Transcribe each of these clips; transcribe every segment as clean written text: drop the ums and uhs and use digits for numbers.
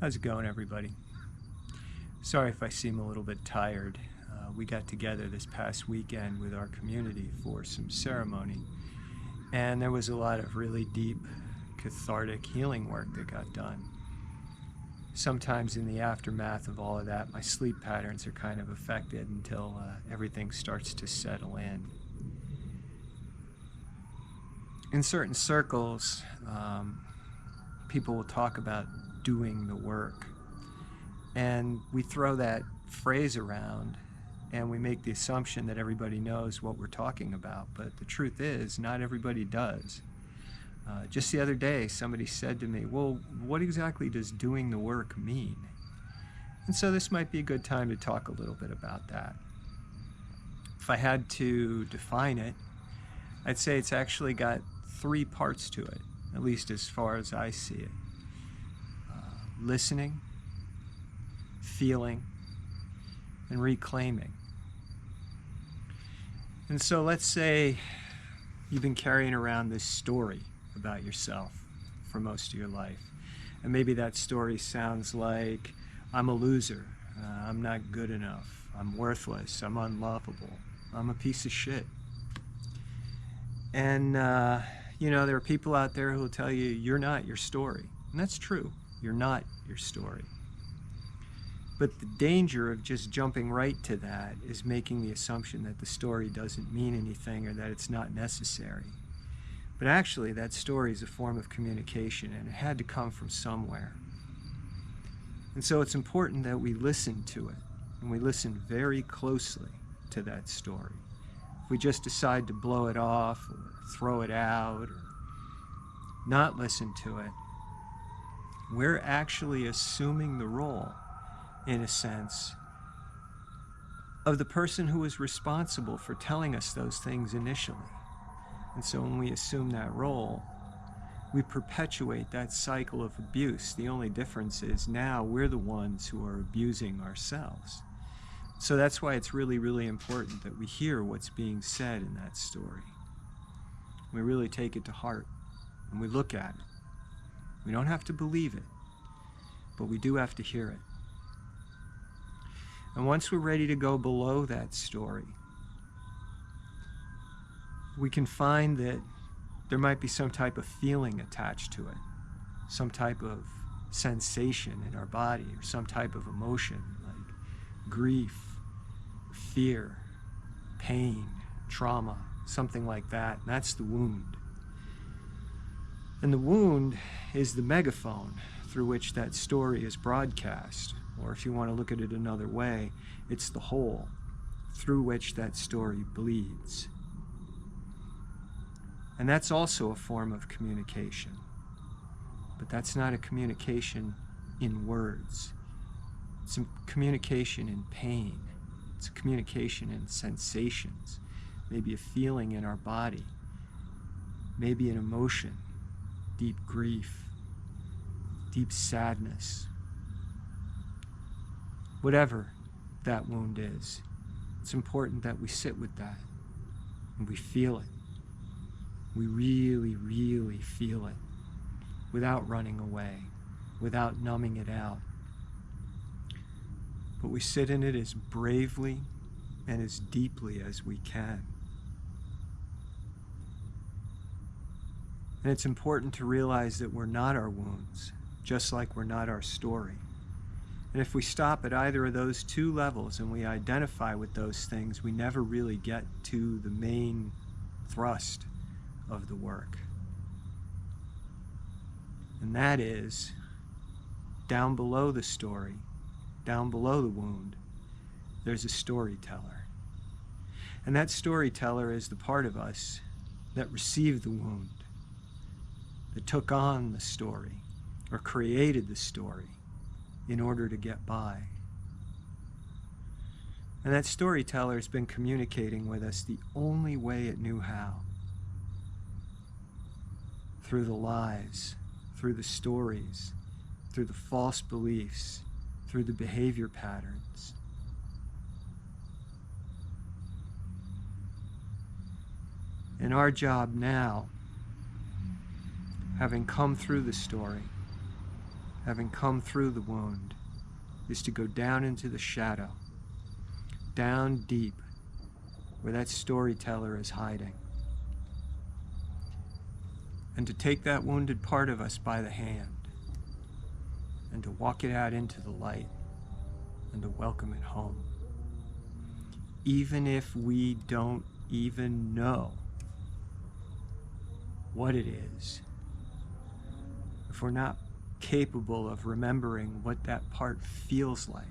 How's it going, everybody? Sorry if I seem a little bit tired. We got together this past weekend with our community for some ceremony, and there was a lot of really deep, cathartic healing work that got done. Sometimes in the aftermath of all of that, my sleep patterns are kind of affected until everything starts to settle in. In certain circles, people will talk about doing the work. And we throw that phrase around and we make the assumption that everybody knows what we're talking about. But the truth is, not everybody does. Just the other day, somebody said to me, well, what exactly does doing the work mean? And so this might be a good time to talk a little bit about that. If I had to define it, I'd say it's actually got three parts to it, at least as far as I see it. Listening, feeling, and reclaiming. And so let's say you've been carrying around this story about yourself for most of your life. And maybe that story sounds like, I'm a loser, I'm not good enough, I'm worthless, I'm unlovable, I'm a piece of shit. And you know, there are people out there who will tell you, you're not your story. And that's true, you're not your story. But the danger of just jumping right to that is making the assumption that the story doesn't mean anything or that it's not necessary. But actually, that story is a form of communication, and it had to come from somewhere. And so it's important that we listen to it, and we listen very closely to that story. If we just decide to blow it off or throw it out or not listen to it, we're actually assuming the role, in a sense, of the person who was responsible for telling us those things initially. And so when we assume that role, we perpetuate that cycle of abuse. The only difference is now we're the ones who are abusing ourselves. So that's why it's really, really important that we hear what's being said in that story. We really take it to heart and we look at it. We don't have to believe it, but we do have to hear it. And once we're ready to go below that story, we can find that there might be some type of feeling attached to it, some type of sensation in our body, or some type of emotion like grief, fear, pain, trauma, something like that. And that's the wound. And the wound is the megaphone through which that story is broadcast. Or if you want to look at it another way, it's the hole through which that story bleeds. And that's also a form of communication. But that's not a communication in words. It's a communication in pain. It's a communication in sensations. Maybe a feeling in our body. Maybe an emotion, deep grief, deep sadness. Whatever that wound is, it's important that we sit with that and we feel it. We really, really feel it without running away, without numbing it out. But we sit in it as bravely and as deeply as we can. And it's important to realize that we're not our wounds, just like we're not our story. And if we stop at either of those two levels and we identify with those things, we never really get to the main thrust of the work. And that is, down below the story, down below the wound, there's a storyteller. And that storyteller is the part of us that received the wound, that took on the story, or created the story in order to get by. And that storyteller has been communicating with us the only way it knew how. Through the lies, through the stories, through the false beliefs, through the behavior patterns. And our job now, having come through the story, having come through the wound, is to go down into the shadow, down deep, where that storyteller is hiding, and to take that wounded part of us by the hand and to walk it out into the light and to welcome it home. Even if we don't even know what it is, if we're not capable of remembering what that part feels like,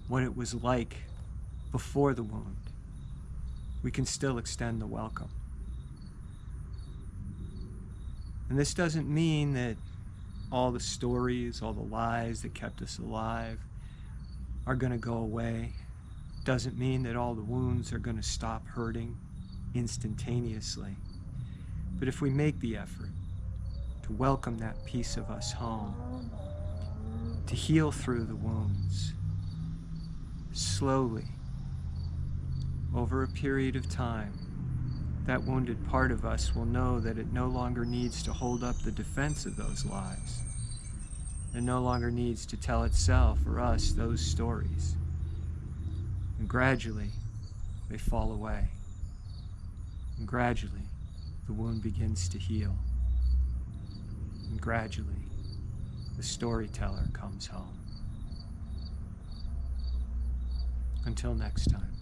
what it was like before the wound, we can still extend the welcome. And this doesn't mean that all the stories, all the lies that kept us alive are going to go away. Doesn't mean that all the wounds are going to stop hurting instantaneously. But if we make the effort to welcome that piece of us home, to heal through the wounds, slowly, over a period of time, that wounded part of us will know that it no longer needs to hold up the defense of those lies. It no longer needs to tell itself or us those stories. And gradually, they fall away. And gradually, the wound begins to heal. And gradually, the storyteller comes home. Until next time.